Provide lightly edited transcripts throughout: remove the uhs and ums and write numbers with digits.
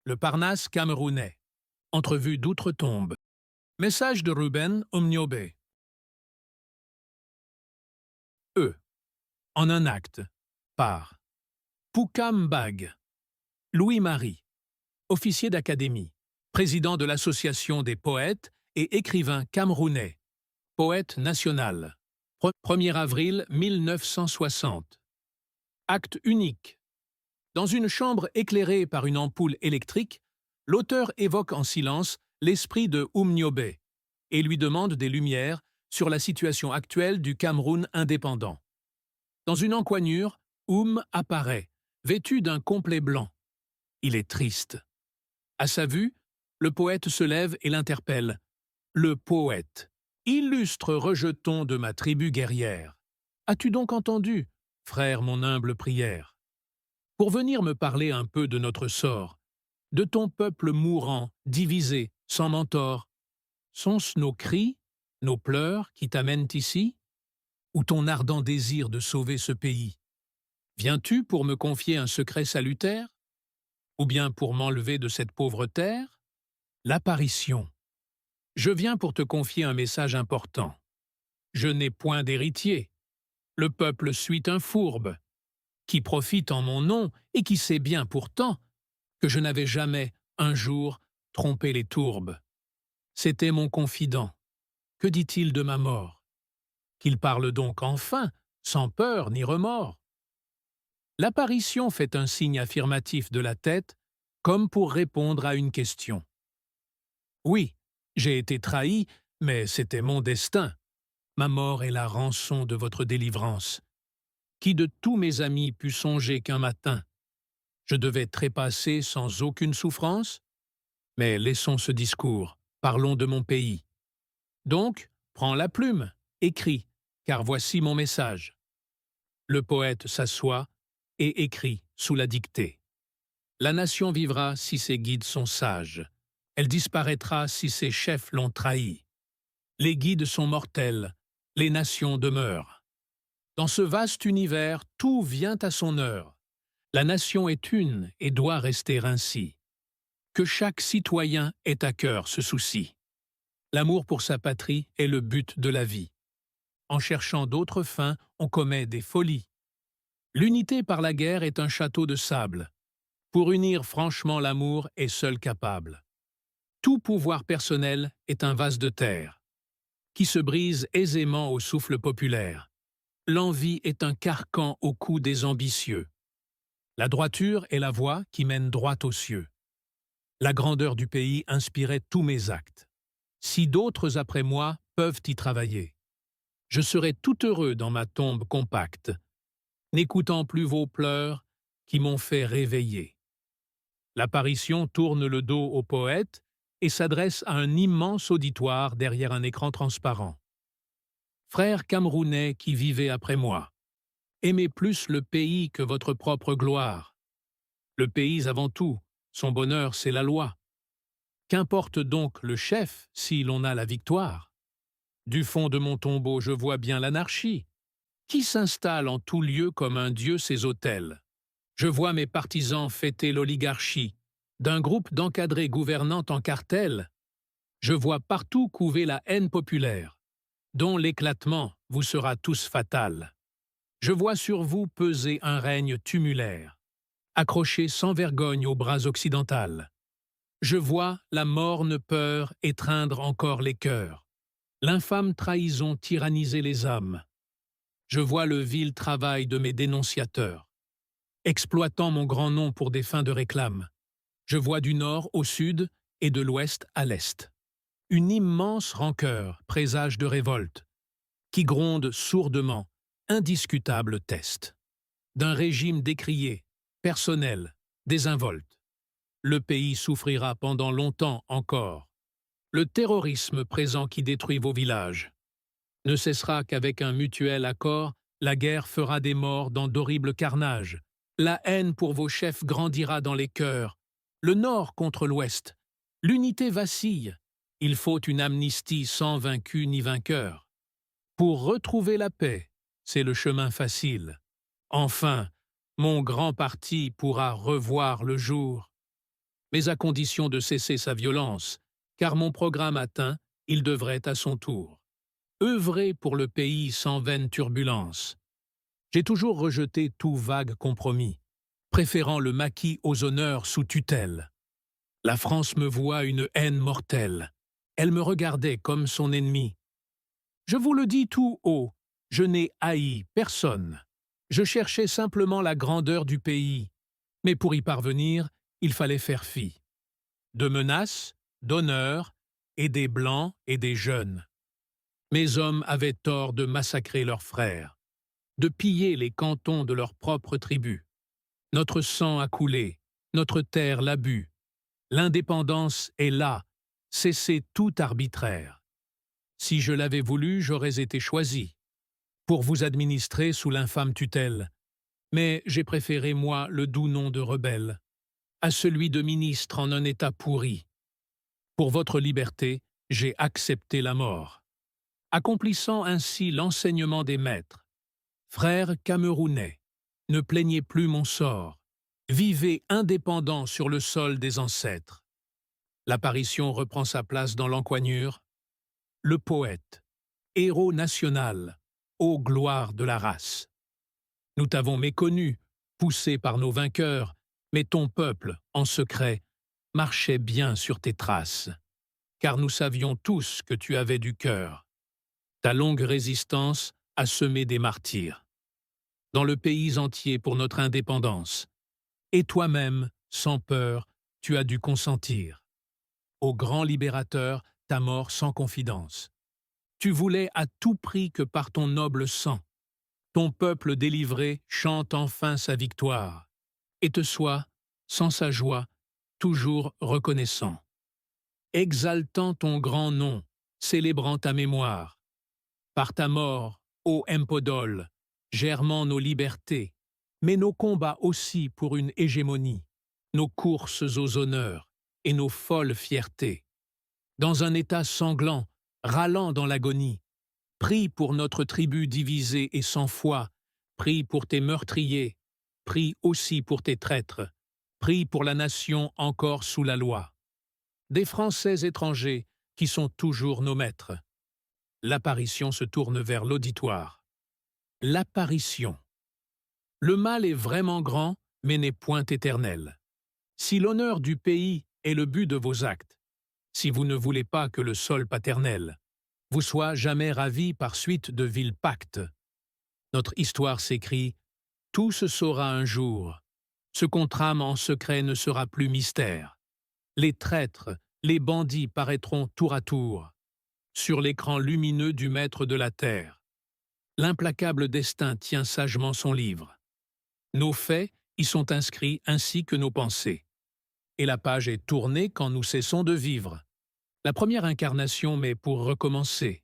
Le Parnasse camerounais. Entrevue d'outre-tombe. Message de Ruben Omniobe. E. En un acte. Par. Poukam Bag. Louis-Marie. Officier d'académie. Président de l'Association des poètes et écrivains camerounais. Poète national. 1er avril 1960. Acte unique. Dans une chambre éclairée par une ampoule électrique, l'auteur évoque en silence l'esprit de Omniobe et lui demande des lumières sur la situation actuelle du Cameroun indépendant. Dans une encoignure, apparaît, vêtu d'un complet blanc. Il est triste. À sa vue, le poète se lève et l'interpelle. Le poète, illustre rejeton de ma tribu guerrière. As-tu donc entendu, frère, mon humble prière? Pour venir me parler un peu de notre sort, de ton peuple mourant, divisé, sans mentor, sont-ce nos cris, nos pleurs qui t'amènent ici? Ou ton ardent désir de sauver ce pays? Viens-tu pour me confier un secret salutaire? Ou bien pour m'enlever de cette pauvre terre? L'apparition. Je viens pour te confier un message important. Je n'ai point d'héritier. Le peuple suit un fourbe, qui profite en mon nom et qui sait bien pourtant que je n'avais jamais, un jour, trompé les tourbes. C'était mon confident. Que dit-il de ma mort? Qu'il parle donc enfin, sans peur ni remords. L'apparition fait un signe affirmatif de la tête, comme pour répondre à une question. Oui, j'ai été trahi, mais c'était mon destin. Ma mort est la rançon de votre délivrance. Qui de tous mes amis put songer qu'un matin, je devais trépasser sans aucune souffrance? Mais laissons ce discours, parlons de mon pays. Donc, prends la plume, écris, car voici mon message. Le poète s'assoit et écrit sous la dictée. La nation vivra si ses guides sont sages. Elle disparaîtra si ses chefs l'ont trahi. Les guides sont mortels, les nations demeurent. Dans ce vaste univers, tout vient à son heure. La nation est une et doit rester ainsi. Que chaque citoyen ait à cœur ce souci. L'amour pour sa patrie est le but de la vie. En cherchant d'autres fins, on commet des folies. L'unité par la guerre est un château de sable. Pour unir franchement l'amour est seul capable. Tout pouvoir personnel est un vase de terre, qui se brise aisément au souffle populaire. L'envie est un carcan au cou des ambitieux. La droiture est la voie qui mène droit aux cieux. La grandeur du pays inspirait tous mes actes. Si d'autres après moi peuvent y travailler, je serai tout heureux dans ma tombe compacte, n'écoutant plus vos pleurs qui m'ont fait réveiller. L'apparition tourne le dos au poète et s'adresse à un immense auditoire derrière un écran transparent. Frères camerounais qui vivez après moi, aimez plus le pays que votre propre gloire. Le pays avant tout, son bonheur c'est la loi. Qu'importe donc le chef si l'on a la victoire? Du fond de mon tombeau je vois bien l'anarchie, qui s'installe en tout lieu comme un dieu ses autels. Je vois mes partisans fêter l'oligarchie, d'un groupe d'encadrés gouvernant en cartel. Je vois partout couver la haine populaire, dont l'éclatement vous sera tous fatal. Je vois sur vous peser un règne tumulaire, accroché sans vergogne aux bras occidental. Je vois la morne peur étreindre encore les cœurs, l'infâme trahison tyranniser les âmes. Je vois le vil travail de mes dénonciateurs, exploitant mon grand nom pour des fins de réclame. Je vois du nord au sud et de l'ouest à l'est une immense rancœur, présage de révolte, qui gronde sourdement, indiscutable test. D'un régime décrié, personnel, désinvolte. Le pays souffrira pendant longtemps encore. Le terrorisme présent qui détruit vos villages ne cessera qu'avec un mutuel accord, la guerre fera des morts dans d'horribles carnages. La haine pour vos chefs grandira dans les cœurs. Le nord contre l'ouest. L'unité vacille. Il faut une amnistie sans vaincu ni vainqueur. Pour retrouver la paix, c'est le chemin facile. Enfin, mon grand parti pourra revoir le jour. mais à condition de cesser sa violence, car mon programme atteint, il devrait à son tour œuvrer pour le pays sans vaine turbulence. J'ai toujours rejeté tout vague compromis, préférant le maquis aux honneurs sous tutelle. La France me voua une haine mortelle. Elle me regardait comme son ennemi. Je vous le dis tout haut, je n'ai haï personne. Je cherchais simplement la grandeur du pays. Mais pour y parvenir, il fallait faire fi de menaces, d'honneurs, et des blancs et des jeunes. Mes hommes avaient tort de massacrer leurs frères, de piller les cantons de leur propre tribu. Notre sang a coulé, notre terre l'a bu. L'indépendance est là, cessez tout arbitraire. Si je l'avais voulu, j'aurais été choisi pour vous administrer sous l'infâme tutelle. Mais j'ai préféré, moi, le doux nom de rebelle à celui de ministre en un état pourri. Pour votre liberté, j'ai accepté la mort, accomplissant ainsi l'enseignement des maîtres. Frères camerounais, ne plaignez plus mon sort, vivez indépendants sur le sol des ancêtres. L'apparition reprend sa place dans l'encoignure. Le poète, héros national, ô gloire de la race. Nous t'avons méconnu, poussé par nos vainqueurs, mais ton peuple, en secret, marchait bien sur tes traces, car nous savions tous que tu avais du cœur. Ta longue résistance a semé des martyrs dans le pays entier pour notre indépendance. Et toi-même, sans peur, tu as dû consentir. Au grand libérateur, ta mort sans confidence. Tu voulais à tout prix que par ton noble sang, ton peuple délivré chante enfin sa victoire, et te soit, sans sa joie, toujours reconnaissant. Exaltant ton grand nom, célébrant ta mémoire. Par ta mort, ô Empodole, germant nos libertés, mais nos combats aussi pour une hégémonie, nos courses aux honneurs et nos folles fiertés. Dans un état sanglant, râlant dans l'agonie, prie pour notre tribu divisée et sans foi, prie pour tes meurtriers, prie aussi pour tes traîtres, prie pour la nation encore sous la loi. Des Français étrangers qui sont toujours nos maîtres. L'apparition se tourne vers l'auditoire. L'apparition. Le mal est vraiment grand, mais n'est point éternel. Si l'honneur du pays est le but de vos actes, si vous ne voulez pas que le sol paternel vous soit jamais ravi par suite de vils pactes, notre histoire s'écrit « Tout se saura un jour. Ce qu'on trame en secret ne sera plus mystère. Les traîtres, les bandits paraîtront tour à tour sur l'écran lumineux du maître de la terre. L'implacable destin tient sagement son livre. Nos faits y sont inscrits ainsi que nos pensées. Et la page est tournée quand nous cessons de vivre. La première incarnation m'est pour recommencer.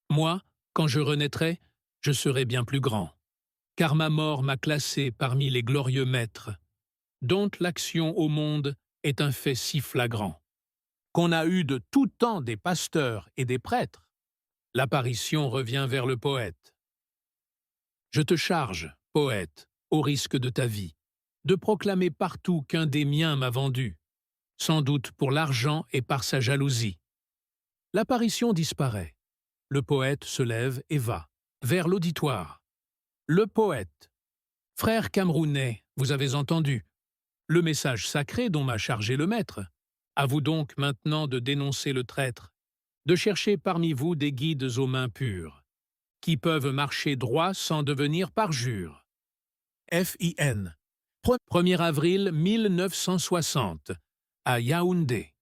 Moi, quand je renaîtrai, je serai bien plus grand. Car ma mort m'a classé parmi les glorieux maîtres, dont l'action au monde est un fait si flagrant, qu'on a eu de tout temps des pasteurs et des prêtres. L'apparition revient vers le poète. Je te charge, poète, au risque de ta vie, de proclamer partout qu'un des miens m'a vendu, sans doute pour l'argent et par sa jalousie. L'apparition disparaît. Le poète se lève et va, vers l'auditoire. Le poète. Frères camerounais, vous avez entendu le message sacré dont m'a chargé le maître. À vous donc maintenant de dénoncer le traître, de chercher parmi vous des guides aux mains pures, qui peuvent marcher droit sans devenir parjure. FIN. 1er avril 1960, à Yaoundé.